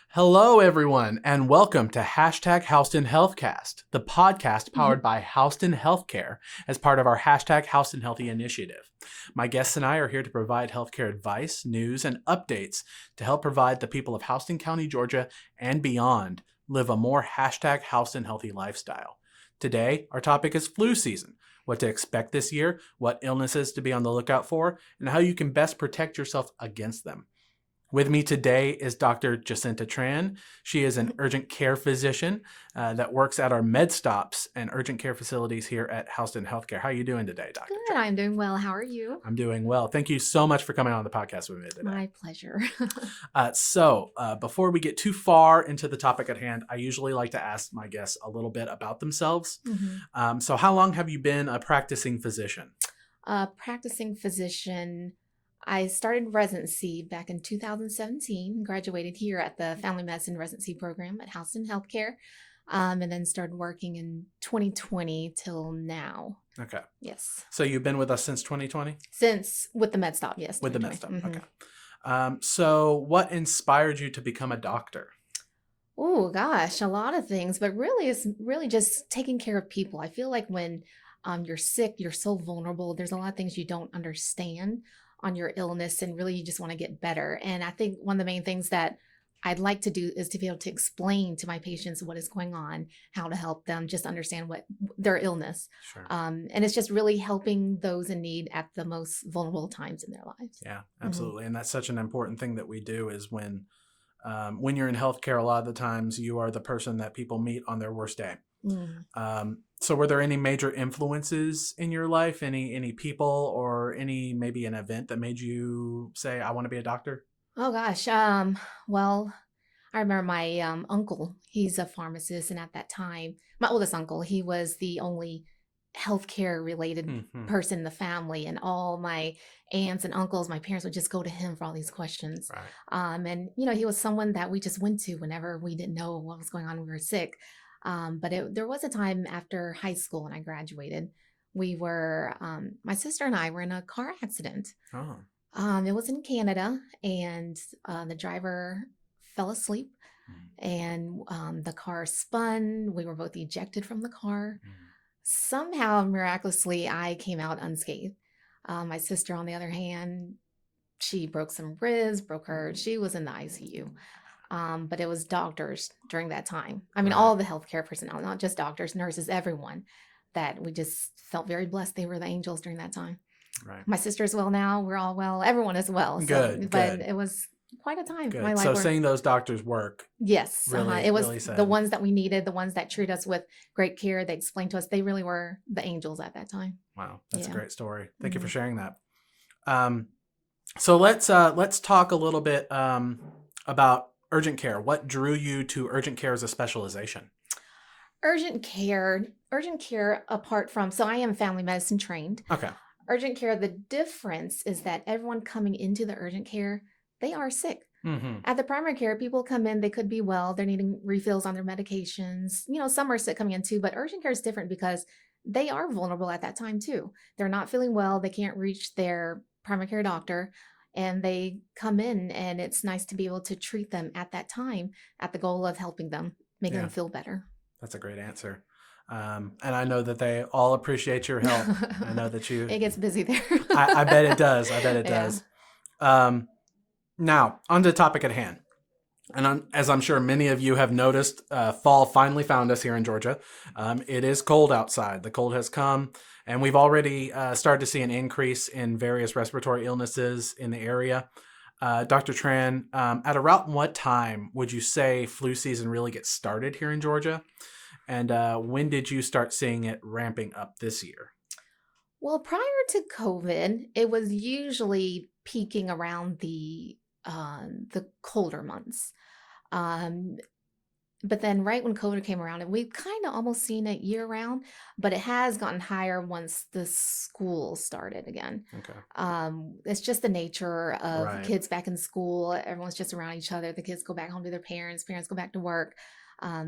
Hello, everyone, and welcome to #Houston Healthcast, the podcast powered by Houston Healthcare as part of our #Houston Healthy initiative. My guests and I are here to provide healthcare advice, news, and updates to help provide the people of Houston County, Georgia, and beyond live a more #Houston Healthy lifestyle. Today, our topic is flu season, what to expect this year, what illnesses to be on the lookout for, and how you can best protect yourself against them. With me today is Dr. Jacinta Tran. She is an urgent care physician that works at our med stops and urgent care facilities here at Houston Healthcare. How are you doing today, Dr. Good, Tran? I'm doing well. How are you? I'm doing well. Thank you so much for coming on the podcast with me today. My pleasure. So before we get too far into the topic at hand, I usually like to ask my guests a little bit about themselves. So how long have you been a practicing physician? Practicing physician. I started residency back in 2017, graduated here at the Family Medicine Residency Program at Houston Healthcare, and then started working in 2020 till now. Okay. Yes. So you've been with us since 2020? With the med stop, yes. With the med stop, okay. So what inspired you to become a doctor? Oh, gosh, a lot of things, but really it's really just taking care of people. I feel like when you're sick, you're so vulnerable. There's a lot of things you don't understand on your illness, and really you just want to get better. And I think one of the main things that I'd like to do is to be able to explain to my patients what is going on, how to help them just understand what their illness. Sure. And it's just really helping those in need at the most vulnerable times in their lives. Yeah, absolutely. And that's such an important thing that we do is when you're in healthcare, a lot of the times you are the person that people meet on their worst day. So were there any major influences in your life, any people or maybe an event that made you say, I want to be a doctor? Oh gosh. Well, I remember my uncle, he's a pharmacist. And at that time, my oldest uncle, he was the only healthcare related person in the family. And all my aunts and uncles, my parents would just go to him for all these questions. Right. And, he was someone that we just went to whenever we didn't know what was going on when we were sick. But there was a time after high school when I graduated, we were, my sister and I were in a car accident. Oh. It was in Canada, and the driver fell asleep, and the car spun. We were both ejected from the car. Somehow, miraculously, I came out unscathed. My sister, on the other hand, she broke some ribs, she was in the ICU. But it was doctors during that time. I mean, all the healthcare personnel, not just doctors, nurses, everyone, that we just felt very blessed. They were the angels during that time. Right. My sister's well now. We're all well. Everyone is well. Good. But it was quite a time Good. in my life. So seeing those doctors work. Yes. Really, it was really sad. The ones that we needed, the ones that treated us with great care. They explained to us. They really were the angels at that time. Wow. That's a great story. Thank you for sharing that. So let's talk a little bit about urgent care. What drew you to urgent care as a specialization? Urgent care, apart from, so I am family medicine trained. Okay. Urgent care, the difference is that everyone coming into the urgent care, they are sick. At the primary care, people come in, they could be well, they're needing refills on their medications. Some are sick coming in too, but urgent care is different because they are vulnerable at that time too. They're not feeling well, they can't reach their primary care doctor, and they come in, and it's nice to be able to treat them at that time at the goal of helping them, making them feel better. That's a great answer. And I know that they all appreciate your help. I know that you... It gets busy there. I bet it does. Does. Now, on to the topic at hand. And as I'm sure many of you have noticed, fall finally found us here in Georgia. It is cold outside. The cold has come, and we've already started to see an increase in various respiratory illnesses in the area. Dr. Tran, at around what time would you say flu season really gets started here in Georgia? And when did you start seeing it ramping up this year? Well, prior to COVID, it was usually peaking around the colder months. But then right when COVID came around, and we've kind of almost seen it year round, but it has gotten higher once the school started again. Okay. It's just the nature of Right. kids back in school. Everyone's just around each other. The kids go back home to their parents go back to work.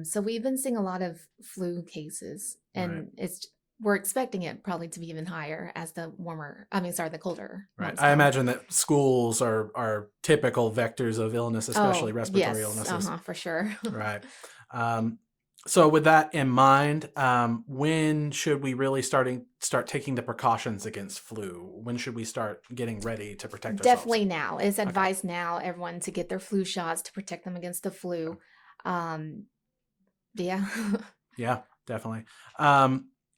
So we've been seeing a lot of flu cases, and Right. it's we're expecting it probably to be even higher as the colder Right. months I come. imagine that schools are typical vectors of illness, especially Oh, respiratory yes. illnesses. For sure. Right. So with that in mind, when should we really start taking the precautions against flu? When should we start getting ready to protect ourselves? Definitely now. It's Okay. advised now, everyone to get their flu shots to protect them against the flu. Um, yeah. Yeah, definitely.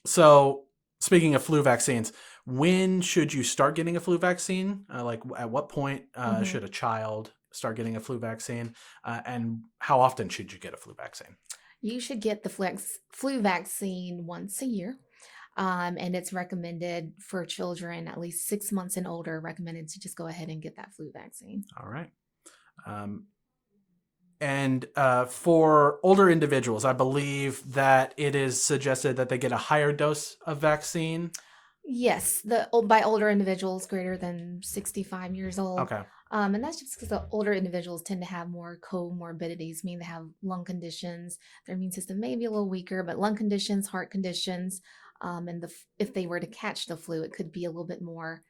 So speaking of flu vaccines, when should you start getting a flu vaccine? Like at what point Mhm. should a child start getting a flu vaccine? And how often should you get a flu vaccine? You should get the flu vaccine once a year. And it's recommended for children at least 6 months and older, recommended to just go ahead and get that flu vaccine. All right. Um, and for older individuals, I believe that it is suggested that they get a higher dose of vaccine. Yes, by older individuals greater than 65 years old. Okay. And that's just because the older individuals tend to have more comorbidities, meaning they have lung conditions. Their immune system may be a little weaker, but lung conditions, heart conditions, and if they were to catch the flu, it could be a little bit more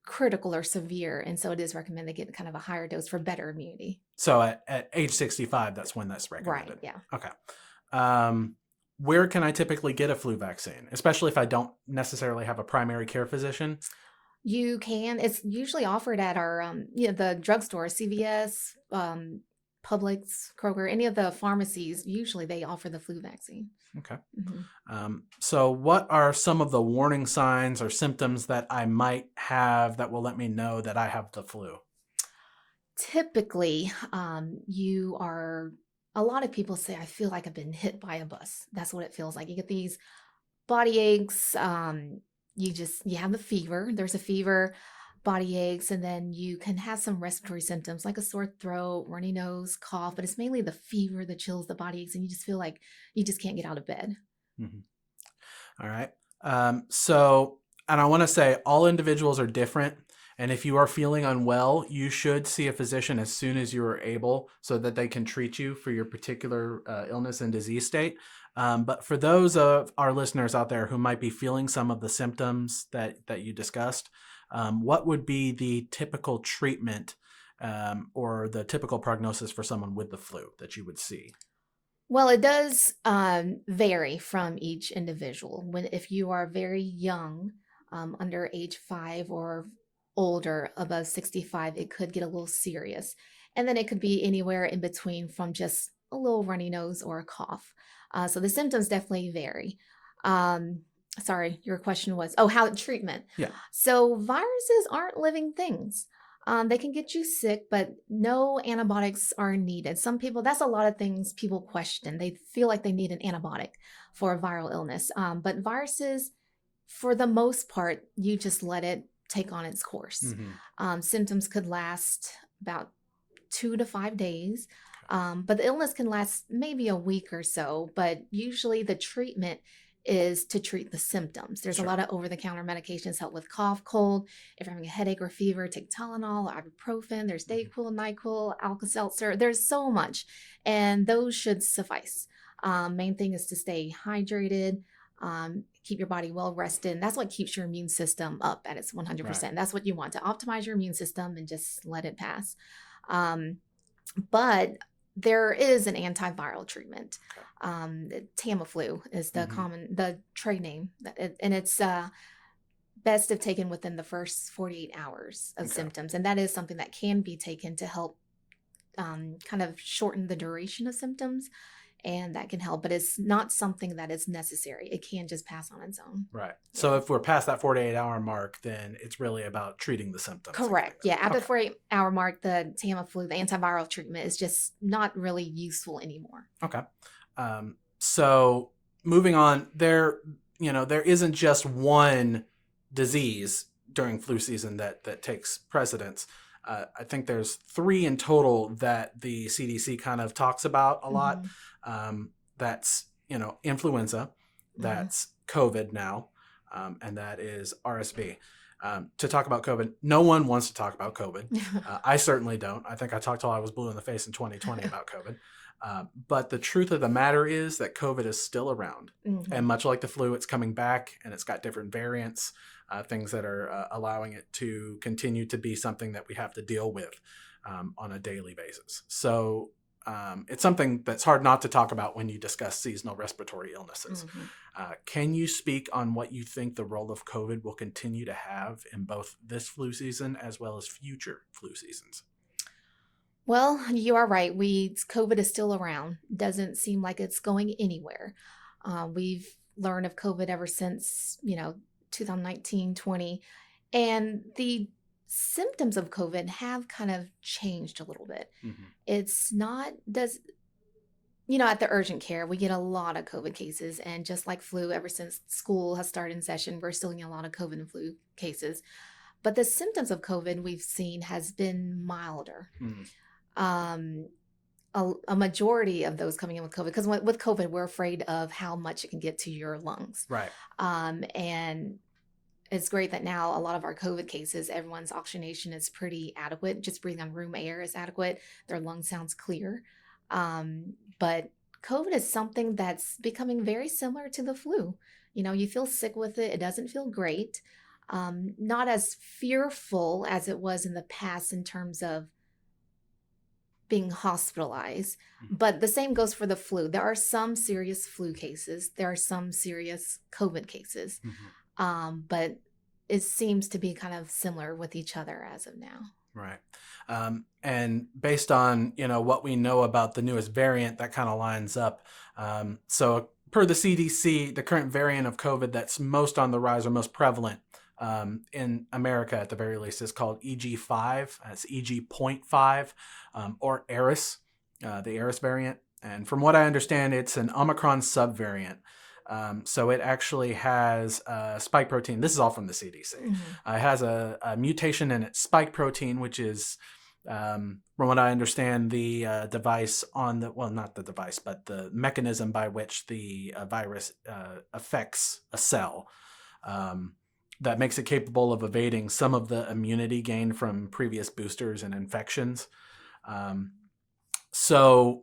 critical or severe. And so it is recommended they get kind of a higher dose for better immunity. So at age 65, that's when that's Right. recommended. Yeah. Okay. Where can I typically get a flu vaccine, especially if I don't necessarily have a primary care physician? You can. It's usually offered at our, the drugstore, CVS, Publix, Kroger, any of the pharmacies. Usually they offer the flu vaccine. Okay. Hmm. So what are some of the warning signs or symptoms that I might have that will let me know that I have the flu? Typically, a lot of people say, I feel like I've been hit by a bus. That's what it feels like. You get these body aches. You have the fever. There's a fever, body aches, and then you can have some respiratory symptoms like a sore throat, runny nose, cough, but it's mainly the fever, the chills, the body aches, and you just feel like you just can't get out of bed. Mm-hmm. All right. And I want to say all individuals are different. And if you are feeling unwell, you should see a physician as soon as you are able so that they can treat you for your particular illness and disease state. But for those of our listeners out there who might be feeling some of the symptoms that you discussed, what would be the typical treatment or the typical prognosis for someone with the flu that you would see? Well, it does vary from each individual. If you are very young, under age 5 or older, above 65, it could get a little serious. And then it could be anywhere in between from just a little runny nose or a cough. So the symptoms definitely vary. Sorry, your question was, how treatment. Yeah. So viruses aren't living things. They can get you sick, but no antibiotics are needed. That's a lot of things people question. They feel like they need an antibiotic for a viral illness. But viruses, for the most part, you just let it take on its course. Mm-hmm. Symptoms could last about 2 to 5 days, but the illness can last maybe a week or so. But usually the treatment is to treat the symptoms. There's a lot of over-the-counter medications help with cough, cold. If you're having a headache or fever, take Tylenol, ibuprofen. There's Dayquil, NyQuil, Alka-Seltzer. There's so much, and those should suffice. Main thing is to stay hydrated, keep your body well rested. And that's what keeps your immune system up at its 100%. Right. That's what you want, to optimize your immune system and just let it pass. But there is an antiviral treatment. Tamiflu is the trade name, and it's best if taken within the first 48 hours of symptoms. And that is something that can be taken to help kind of shorten the duration of symptoms. And that can help, but it's not something that is necessary. It can just pass on its own. Right. Yeah. So if we're past that 48-hour mark, then it's really about treating the symptoms. Correct. Yeah. After the 48-hour mark, the Tamiflu, the antiviral treatment, is just not really useful anymore. Okay. So moving on, there isn't just one disease during flu season that takes precedence. I think there's 3 in total that the CDC kind of talks about a lot. That's, influenza, that's COVID now, and that is RSV. To talk about COVID, no one wants to talk about COVID. I certainly don't. I think I talked till I was blue in the face in 2020 about COVID. But the truth of the matter is that COVID is still around. Mm-hmm. And much like the flu, it's coming back and it's got different variants, things that are allowing it to continue to be something that we have to deal with on a daily basis. So it's something that's hard not to talk about when you discuss seasonal respiratory illnesses. Mm-hmm. Can you speak on what you think the role of COVID will continue to have in both this flu season as well as future flu seasons? Well, you are right. COVID is still around. Doesn't seem like it's going anywhere. We've learned of COVID ever since 2019, 20, and the symptoms of COVID have kind of changed a little bit. Mm-hmm. It's not does at the urgent care we get a lot of COVID cases, and just like flu, ever since school has started in session, we're still getting a lot of COVID and flu cases. But the symptoms of COVID we've seen has been milder. Mm-hmm. A majority of those coming in with COVID, because with COVID, we're afraid of how much it can get to your lungs. Right. And it's great that now a lot of our COVID cases, everyone's oxygenation is pretty adequate. Just breathing on room air is adequate. Their lung sounds clear. But COVID is something that's becoming very similar to the flu. You feel sick with it. It doesn't feel great. Not as fearful as it was in the past in terms of being hospitalized, but the same goes for the flu. There are some serious flu cases. There are some serious COVID cases, but it seems to be kind of similar with each other as of now. Right. And based on, what we know about the newest variant, that kind of lines up. So per the CDC, the current variant of COVID that's most on the rise or most prevalent in America, at the very least, is called EG5. That's EG.5, or Eris, the Eris variant. And from what I understand, it's an Omicron subvariant. So it actually has a spike protein. This is all from the CDC. It has a mutation in its spike protein, which is, from what I understand, the device on the, well, not the device, but the mechanism by which the virus affects a cell. That makes it capable of evading some of the immunity gained from previous boosters and infections. So,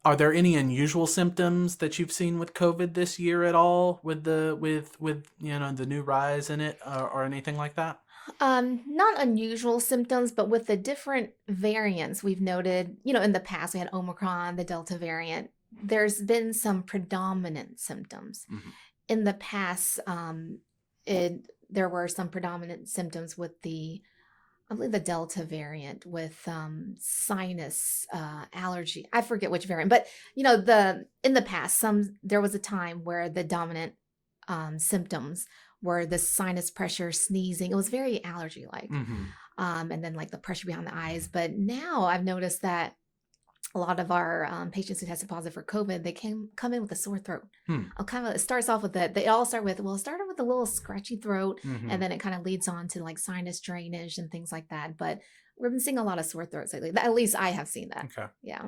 are there any unusual symptoms that you've seen with COVID this year at all, with the new rise in it, or anything like that? Not unusual symptoms, but with the different variants we've noted, in the past we had Omicron, the Delta variant. There's been some predominant symptoms. Mm-hmm. In the past, there were some predominant symptoms with I believe the Delta variant, with sinus allergy. I forget which variant, but in the past, there was a time where the dominant symptoms were the sinus pressure, sneezing. It was very allergy-like, and then like the pressure behind the eyes. But now I've noticed that a lot of our patients who tested positive for COVID, they come in with a sore throat. It starts off with that. They all start with, it started with a little scratchy throat, and then it kind of leads on to like sinus drainage and things like that. But we've been seeing a lot of sore throats lately. At least I have seen that. Okay. Yeah.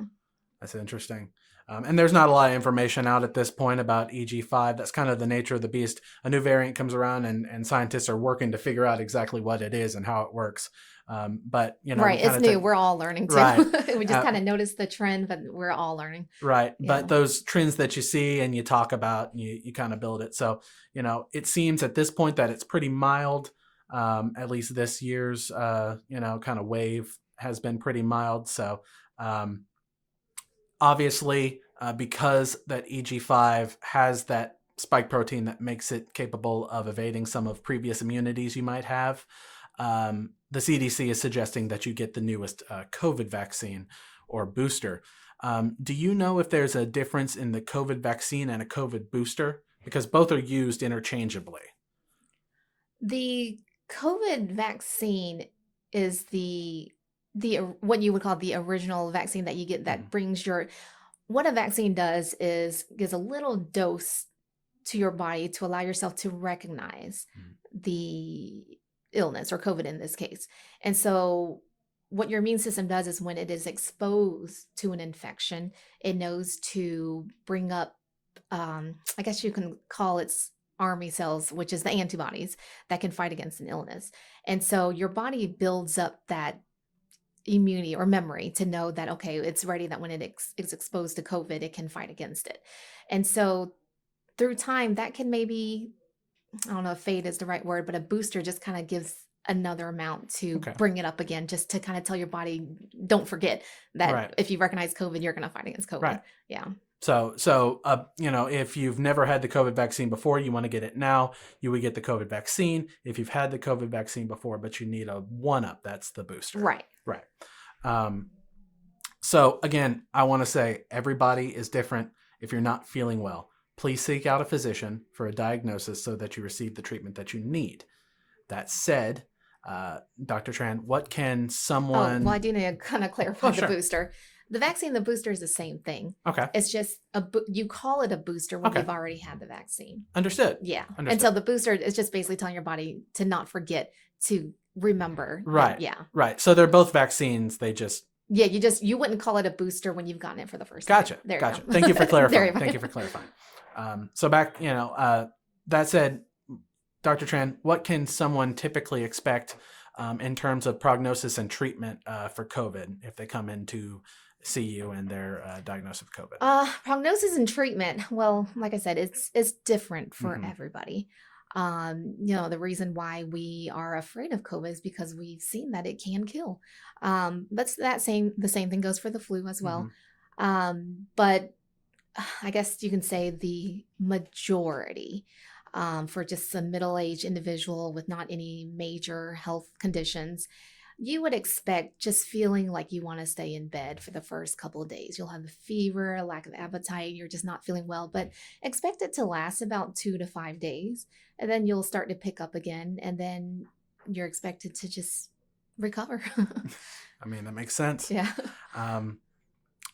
That's interesting. And there's not a lot of information out at this point about EG5. That's kind of the nature of the beast. A new variant comes around, and scientists are working to figure out exactly what it is and how it works. But right, it's new. We're all learning too. Right. We just kind of noticed the trend, but we're all learning. Right. Yeah. But those trends that you see and you talk about, you kind of build it. So, it seems at this point that it's pretty mild. At least this year's, kind of wave has been pretty mild. So, obviously, because that EG5 has that spike protein that makes it capable of evading some of previous immunities you might have, the CDC is suggesting that you get the newest COVID vaccine or booster. Do you know if there's a difference in the COVID vaccine and a COVID booster? Because both are used interchangeably. The COVID vaccine is the what you would call the original vaccine that you get that brings what a vaccine does is gives a little dose to your body to allow yourself to recognize the illness, or COVID in this case. And so what your immune system does is when it is exposed to an infection, it knows to bring up, I guess you can call it army cells, which is the antibodies that can fight against an illness. And so your body builds up that immunity or memory to know that, okay, it's ready, that when it is exposed to COVID, it can fight against it. And so through time, that can maybe, I don't know if fade is the right word, but a booster just kind of gives another amount to Okay. bring it up again, just to kind of tell your body, don't forget that Right. if you recognize COVID, you're going to fight against COVID. Right. Yeah. So, if you've never had the COVID vaccine before, you want to get it now, you would get the COVID vaccine. If you've had the COVID vaccine before, but you need a 1-up, that's the booster. Right. Right. So again, I want to say everybody is different. If you're not feeling well, please seek out a physician for a diagnosis so that you receive the treatment that you need. That said, Dr. Tran, what can someone... Oh, well, I do need to kind of clarify the sure. booster. The vaccine, the booster is the same thing. Okay. It's just you call it a booster when Okay. you've already had the vaccine. Understood. Yeah. Understood. And so the booster is just basically telling your body to not forget to remember. Right. Yeah. Right. So they're both vaccines. They just... Yeah, you wouldn't call it a booster when you've gotten it for the first Gotcha. time. There Gotcha. you go. Thank you for clarifying. There you go. Thank you for clarifying. So back, that said, Dr. Tran, what can someone typically expect in terms of prognosis and treatment for COVID if they come in to see you and they're diagnosed with COVID? Prognosis and treatment. Well, like I said, it's different for Mhm. everybody. The reason why we are afraid of COVID is because we've seen that it can kill. But the same thing goes for the flu as well. But I guess you can say the majority, for just a middle-aged individual with not any major health conditions, you would expect just feeling like you want to stay in bed for the first couple of days. You'll have a fever, a lack of appetite, you're just not feeling well, but expect it to last about 2 to 5 days. And then you'll start to pick up again. And then you're expected to just recover. I mean, that makes sense. Yeah.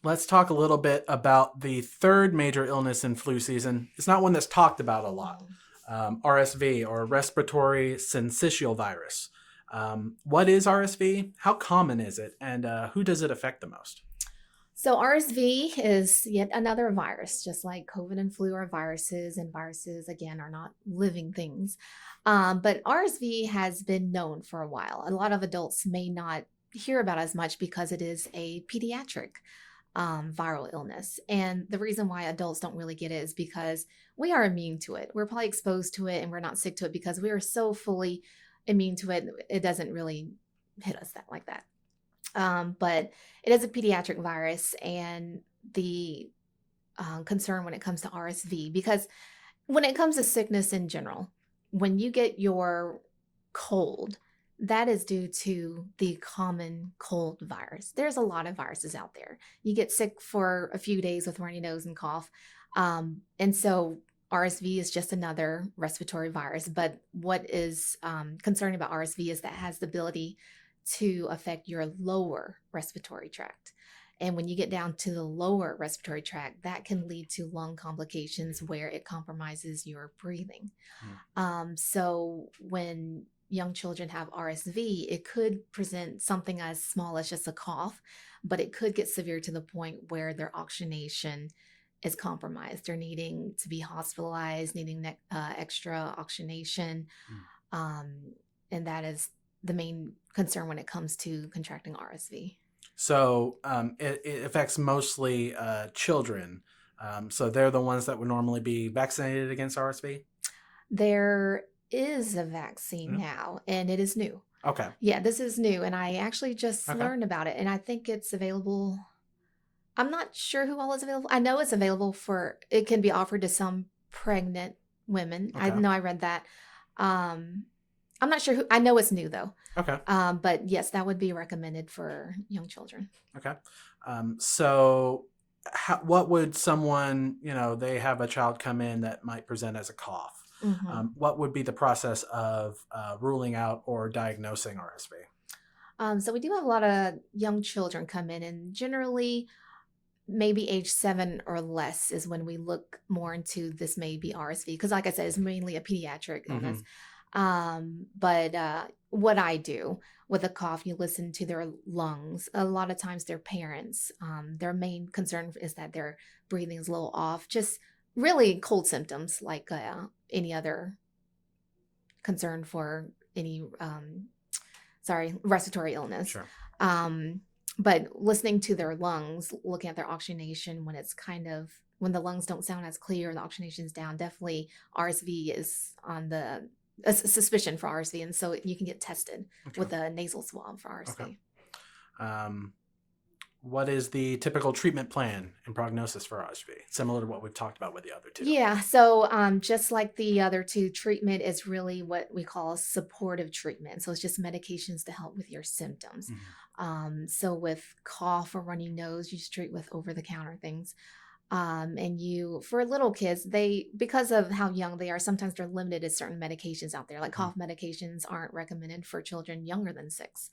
Let's talk a little bit about the third major illness in flu season. It's not one that's talked about a lot. RSV, or respiratory syncytial virus. What is RSV? How common is it? And who does it affect the most? So RSV is yet another virus, just like COVID and flu are viruses, and viruses, again, are not living things. But RSV has been known for a while. A lot of adults may not hear about it as much because it is a pediatric viral illness. And the reason why adults don't really get it is because we are immune to it. We're probably exposed to it and we're not sick to it because we are so fully immune to it. It doesn't really hit us like that. But it is a pediatric virus, and the concern when it comes to RSV, because when it comes to sickness in general, when you get your cold, that is due to the common cold virus. There's a lot of viruses out there. You get sick for a few days with runny nose and cough. And so RSV is just another respiratory virus. But what is concerning about RSV is that it has the ability to affect your lower respiratory tract. And when you get down to the lower respiratory tract, that can lead to lung complications where it compromises your breathing. So when young children have RSV, it could present something as small as just a cough, but it could get severe to the point where their oxygenation is compromised. They're needing to be hospitalized, needing extra oxygenation. And that is the main concern when it comes to contracting RSV. So it affects mostly children. So they're the ones that would normally be vaccinated against RSV? There is a vaccine now, and it is new. Okay. Yeah, this is new, and I actually just learned about it, and I think it's available. I'm not sure who all is available. I know it's available it can be offered to some pregnant women. I know I read that. I'm not sure who. I know it's new though. Okay. But yes, that would be recommended for young children. Okay. So what would someone, they have a child come in that might present as a cough. What would be the process of ruling out or diagnosing RSV? So we do have a lot of young children come in, and generally maybe age 7 or less is when we look more into this may be RSV, because like I said, it's mainly a pediatric illness. But what I do with a cough, you listen to their lungs. A lot of times their parents, their main concern is that their breathing is a little off, just really cold symptoms like any other concern for any respiratory illness. Sure. But listening to their lungs, looking at their oxygenation when the lungs don't sound as clear and the oxygenation's down, definitely RSV is on the a suspicion for RSV. And so you can get tested with a nasal swab for RSV. Okay. What is the typical treatment plan and prognosis for RSV? Similar to what we've talked about with the other two. Yeah. So just like the other two, treatment is really what we call supportive treatment. So it's just medications to help with your symptoms. So with cough or runny nose, you just treat with over-the-counter things. And for little kids, because of how young they are, sometimes they're limited to certain medications out there. Like cough medications aren't recommended for children younger than 6.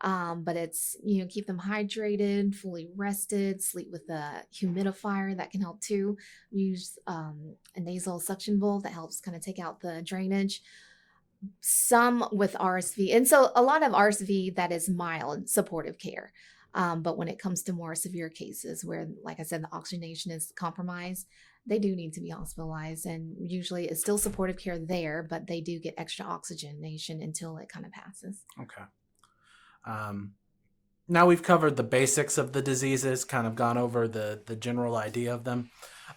But it's, keep them hydrated, fully rested, sleep with a humidifier that can help too. Use a nasal suction bowl that helps kind of take out the drainage. Some with RSV. And so a lot of RSV that is mild supportive care. But when it comes to more severe cases where, like I said, the oxygenation is compromised, they do need to be hospitalized. And usually it's still supportive care there, but they do get extra oxygenation until it kind of passes. Okay. Now we've covered the basics of the diseases, kind of gone over the general idea of them.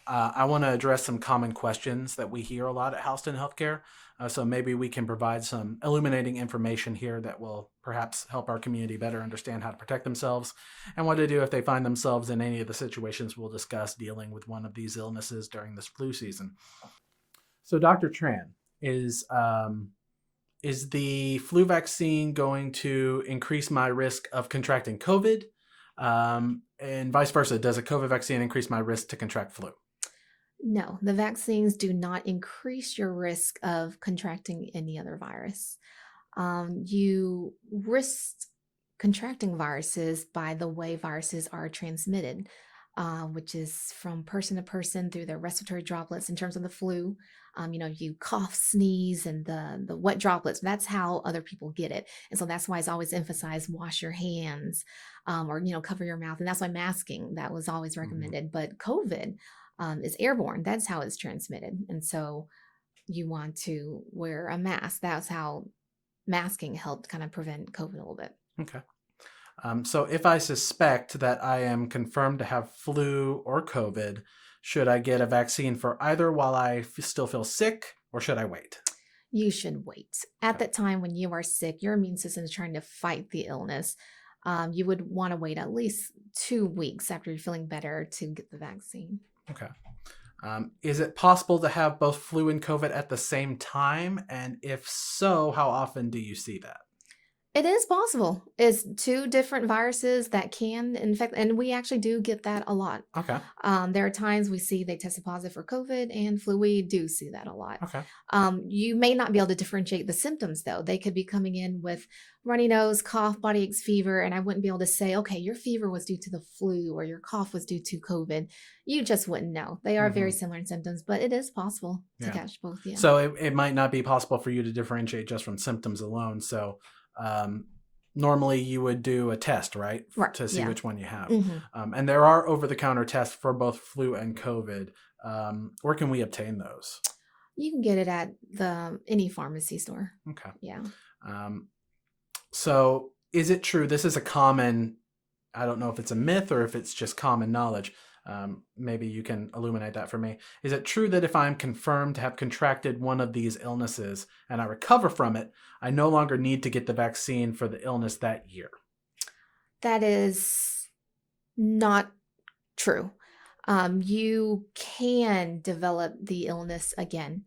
I want to address some common questions that we hear a lot at Houston Healthcare. So maybe we can provide some illuminating information here that will perhaps help our community better understand how to protect themselves and what to do if they find themselves in any of the situations we'll discuss dealing with one of these illnesses during this flu season. So Dr. Tran, is the flu vaccine going to increase my risk of contracting COVID? And vice versa, does a COVID vaccine increase my risk to contract flu? No, the vaccines do not increase your risk of contracting any other virus. You risk contracting viruses by the way viruses are transmitted, which is from person to person through their respiratory droplets. In terms of the flu, you cough, sneeze, and the wet droplets. That's how other people get it. And so that's why it's always emphasized, wash your hands, or, cover your mouth. And that's why masking, that was always recommended. But COVID is airborne. That's how it's transmitted. And so you want to wear a mask. That's how masking helped kind of prevent COVID a little bit. Okay. So if I suspect that I am confirmed to have flu or COVID, should I get a vaccine for either while I still feel sick, or should I wait? You should wait. At that time when you are sick, your immune system is trying to fight the illness. You would want to wait at least 2 weeks after you're feeling better to get the vaccine. Okay. Is it possible to have both flu and COVID at the same time? And if so, how often do you see that? It is possible. It's 2 different viruses that can infect, and we actually do get that a lot. Okay. There are times we see they tested positive for COVID and flu. We do see that a lot. Okay. You may not be able to differentiate the symptoms, though. They could be coming in with runny nose, cough, body aches, fever, and I wouldn't be able to say, okay, your fever was due to the flu or your cough was due to COVID. You just wouldn't know. They are very similar in symptoms, but it is possible to catch both. Yeah. So it might not be possible for you to differentiate just from symptoms alone. So normally you would do a test, right? To see which one you have. And there are over-the-counter tests for both flu and COVID. Where can we obtain those? You can get it at any pharmacy store. Okay. Yeah. So is it true, this is a common, I don't know if it's a myth or if it's just common knowledge. Maybe you can illuminate that for me. Is it true that if I'm confirmed to have contracted one of these illnesses and I recover from it, I no longer need to get the vaccine for the illness that year? That is not true. You can develop the illness again.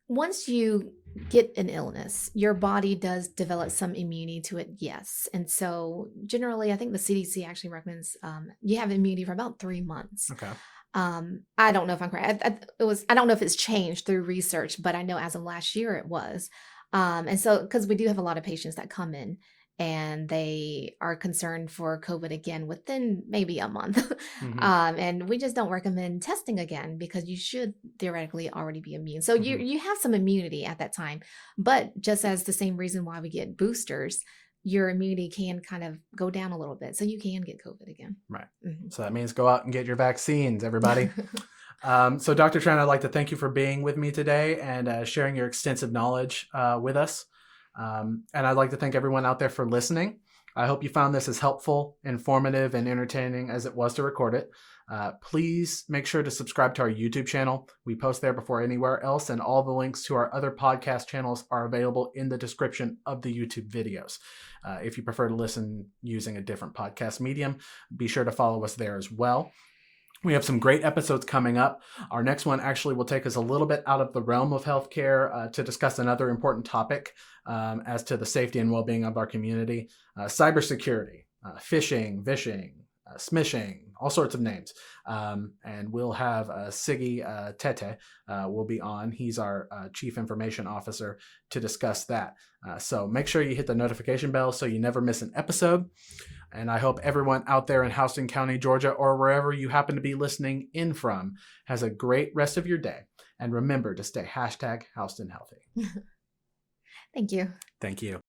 Once you get an illness, your body does develop some immunity to it, yes. And so generally, I think the CDC actually recommends you have immunity for about 3 months. Okay. I don't know if I'm correct. I don't know if it's changed through research, but I know as of last year it was. And so, because we do have a lot of patients that come in and they are concerned for COVID again within maybe a month. And we just don't recommend testing again because you should theoretically already be immune. So you have some immunity at that time, but just as the same reason why we get boosters, your immunity can kind of go down a little bit. So you can get COVID again. Right. So that means go out and get your vaccines, everybody. So Dr. Tran, I'd like to thank you for being with me today and sharing your extensive knowledge with us. And I'd like to thank everyone out there for listening. I hope you found this as helpful, informative, and entertaining as it was to record it. Please make sure to subscribe to our YouTube channel. We post there before anywhere else, and all the links to our other podcast channels are available in the description of the YouTube videos. If you prefer to listen using a different podcast medium, be sure to follow us there as well. We have some great episodes coming up. Our next one actually will take us a little bit out of the realm of healthcare to discuss another important topic as to the safety and well-being of our community. Cybersecurity, phishing, vishing, smishing, all sorts of names. And we'll have Siggy Tete will be on. He's our Chief Information Officer to discuss that. So make sure you hit the notification bell so you never miss an episode. And I hope everyone out there in Houston County, Georgia, or wherever you happen to be listening in from has a great rest of your day. And remember to stay #HoustonHealthy. Thank you. Thank you.